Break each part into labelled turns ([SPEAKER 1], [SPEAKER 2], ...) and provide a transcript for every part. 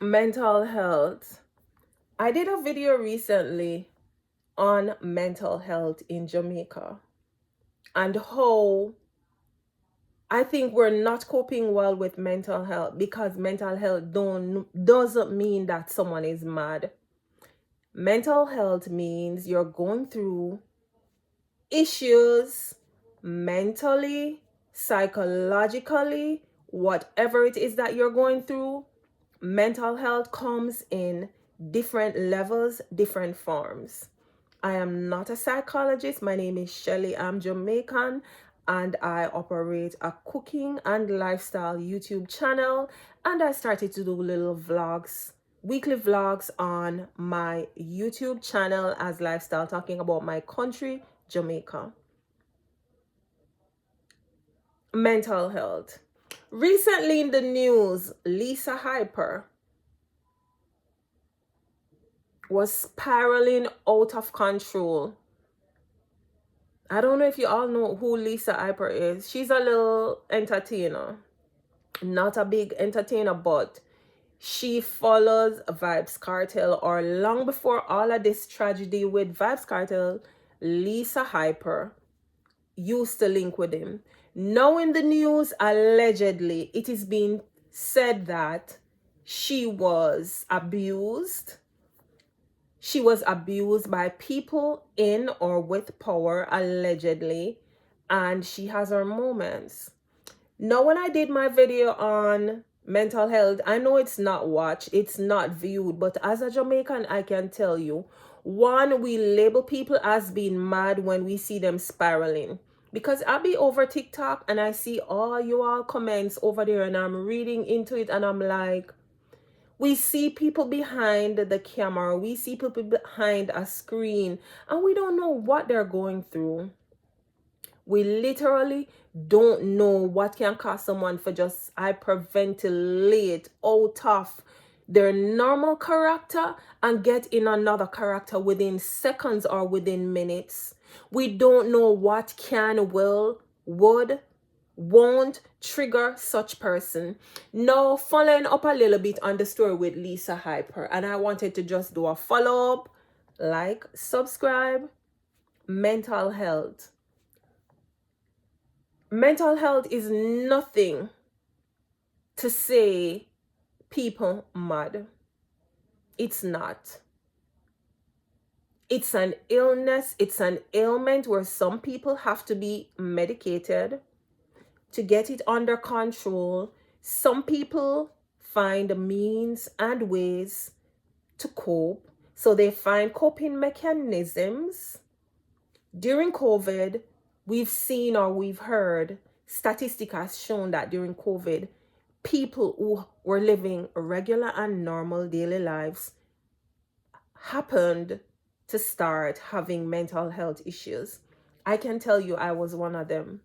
[SPEAKER 1] Mental health. I did a video recently on mental health in Jamaica and how I think we're not coping well with mental health, because mental health doesn't mean that someone is mad. Mental health means you're going through issues mentally, psychologically, whatever it is that you're going through. Mental health comes in different levels, different forms. I am not a psychologist. My name is Shelly. I'm Jamaican and I operate a cooking and lifestyle YouTube channel. And I started to do little vlogs, weekly vlogs on my YouTube channel as lifestyle, talking about my country, Jamaica. Mental health. Recently in the news, Lisa Hyper was spiraling out of control. I don't know if you all know who Lisa Hyper is. She's a little entertainer, not a big entertainer, but she follows Vybz Kartel, or long before all of this tragedy with Vybz Kartel, Lisa Hyper used to link with him. Now in the news, allegedly, it is being said that she was abused. She was abused by people in or with power, allegedly, and she has her moments. Now, when I did my video on mental health, I know it's not watched, it's not viewed, but as a Jamaican, I can tell you, one, we label people as being mad when we see them spiraling. Because I'll be over TikTok and I see all you all comments over there and I'm reading into it and I'm like, we see people behind the camera, we see people behind a screen, and we don't know what they're going through. We literally don't know what can cause someone for just hyperventilate out of their normal character and get in another character within seconds or within minutes. We don't know what can, will, would, won't trigger such person. Now, following up a little bit on the story with Lisa Hyper, and I wanted to just do a follow-up, like, subscribe. Mental health. Mental health is nothing to say people mad. It's not. It's an illness, it's an ailment where some people have to be medicated to get it under control. Some people find means and ways to cope. So they find coping mechanisms. During COVID, we've seen or we've heard, statistics has shown that during COVID, people who were living regular and normal daily lives happened to start having mental health issues. I can tell you I was one of them.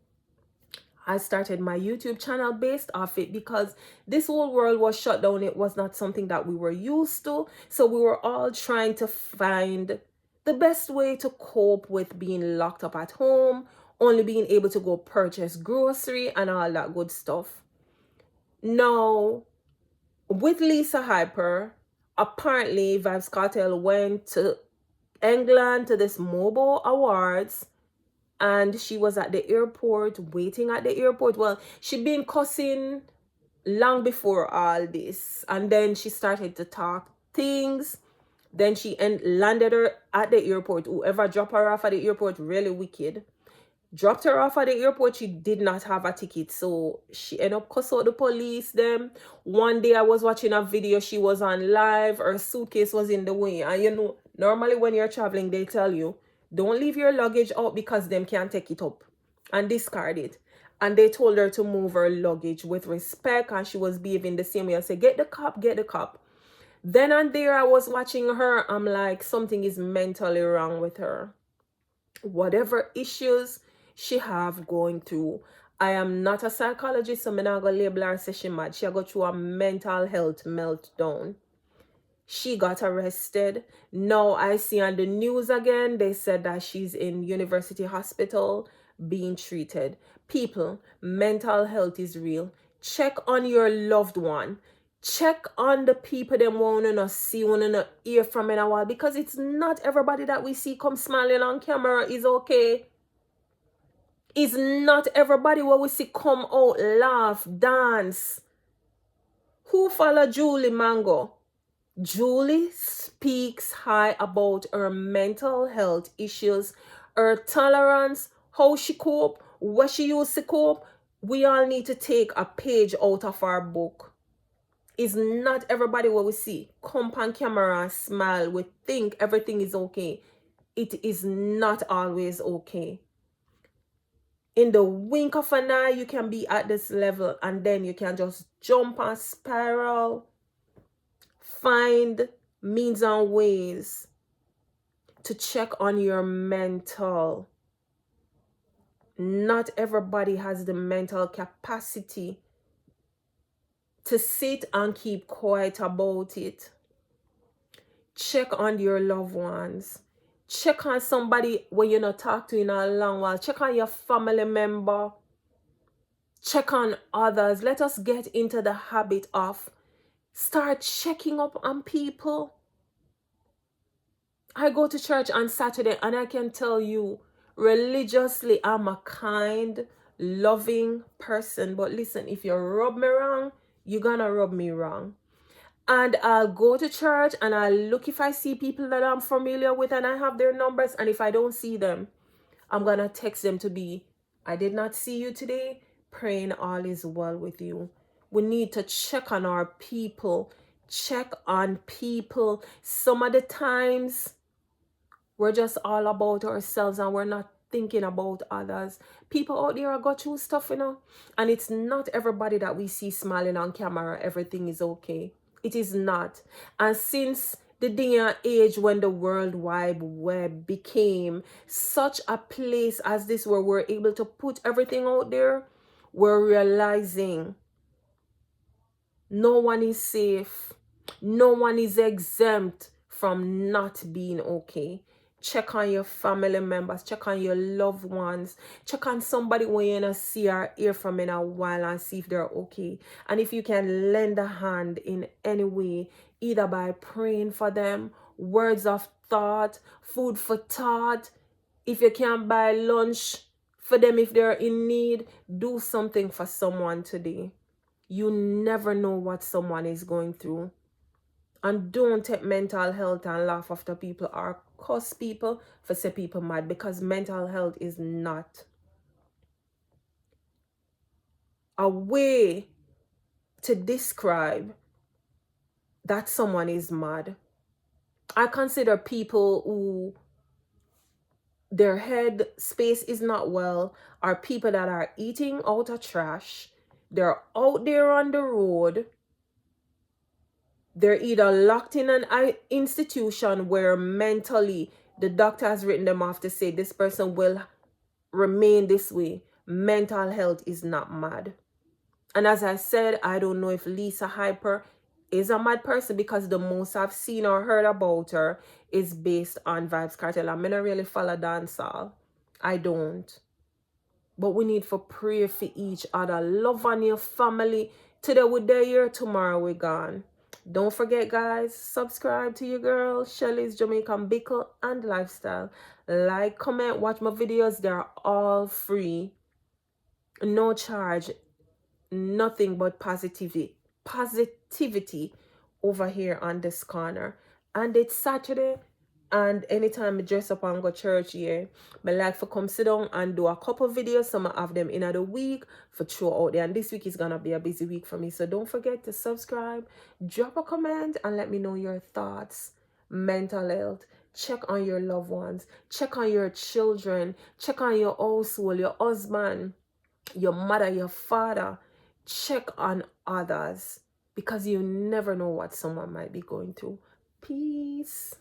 [SPEAKER 1] I started my YouTube channel based off it because this whole world was shut down. It was not something that we were used to. So we were all trying to find the best way to cope with being locked up at home, only being able to go purchase grocery and all that good stuff. Now, with Lisa Hyper, apparently Vybz Kartel went to England to this Mobo Awards, and she was at the airport, waiting at the airport. Well, she'd been cussing long before all this, and then she started to talk things. Then she landed her at the airport. Whoever dropped her off at the airport, really wicked, dropped her off at the airport. She did not have a ticket, so she ended up cussing out the police them. One day I was watching a video, she was on live, her suitcase was in the way, and you know, normally when you're traveling, they tell you, don't leave your luggage out because them can't take it up and discard it. And they told her to move her luggage with respect, and she was behaving the same way. I said, get the cop, get the cop. Then and there I was watching her. I'm like, something is mentally wrong with her. Whatever issues she have going through. I am not a psychologist, so I'm not going to label her say she mad. She go through a mental health meltdown. She got arrested. Now I see on the news again, they said that she's in University Hospital being treated. People, mental health is real. Check on your loved one. Check on the people them want to see, want to hear from in a while, because it's not everybody that we see come smiling on camera is okay. It's not everybody what we see come out, laugh, dance. Who follow Julie Mango? Julie speaks high about her mental health issues, her tolerance, how she cope, what she used to cope. We all need to take a page out of our book. It's not everybody what we see come on camera and smile. We think everything is okay. It is not always okay. In the wink of an eye, you can be at this level and then you can just jump and spiral. Find means and ways to check on your mental. Not everybody has the mental capacity to sit and keep quiet about it. Check on your loved ones. Check on somebody when you not talk to in a long while. Check on your family member. Check on others. Let us get into the habit of start checking up on people. I go to church on Saturday and I can tell you religiously I'm a kind, loving person. But listen, if you rub me wrong, you're gonna rub me wrong. And I'll go to church and I'll look if I see people that I'm familiar with and I have their numbers. And if I don't see them, I'm gonna text them to be, I did not see you today, praying all is well with you. We need to check on our people. Check on people. Some of the times we're just all about ourselves and we're not thinking about others. People out there are got through stuff, you know. And it's not everybody that we see smiling on camera, everything is okay. It is not. And since the day and age when the World Wide Web became such a place as this where we're able to put everything out there, we're realizing no one is safe. No one is exempt from not being okay. Check on your family members. Check on your loved ones. Check on somebody when you don't see or hear from in a while and see if they're okay. And if you can lend a hand in any way, either by praying for them, words of thought, food for thought. If you can buy lunch for them if they're in need, do something for someone today. You never know what someone is going through. And don't take mental health and laugh after people or cuss people for say people mad, because mental health is not a way to describe that someone is mad. I consider people who their head space is not well are people that are eating out of trash. They're out there on the road. They're either locked in an institution where mentally the doctor has written them off to say this person will remain this way. Mental health is not mad. And as I said, I don't know if Lisa Hyper is a mad person, because the most I've seen or heard about her is based on Vibes Cartel. I'm not really follow dancehall. I don't. But we need for pray for each other. Love on your family. Today we're there, tomorrow we're gone. Don't forget, guys, subscribe to your girl Shelly's Jamaican Bickle and Lifestyle. Like, comment, watch my videos. They're all free. No charge. Nothing but positivity over here on this corner. And it's Saturday, and anytime I dress up and go church here, I like for come sit down and do a couple videos. Some of them in the week for throw out there, and this week is gonna be a busy week for me. So don't forget to subscribe, drop a comment, and let me know your thoughts. Mental health. Check on your loved ones. Check on your children. Check on your household, your husband, your mother, your father. Check on others, because you never know what someone might be going through. Peace.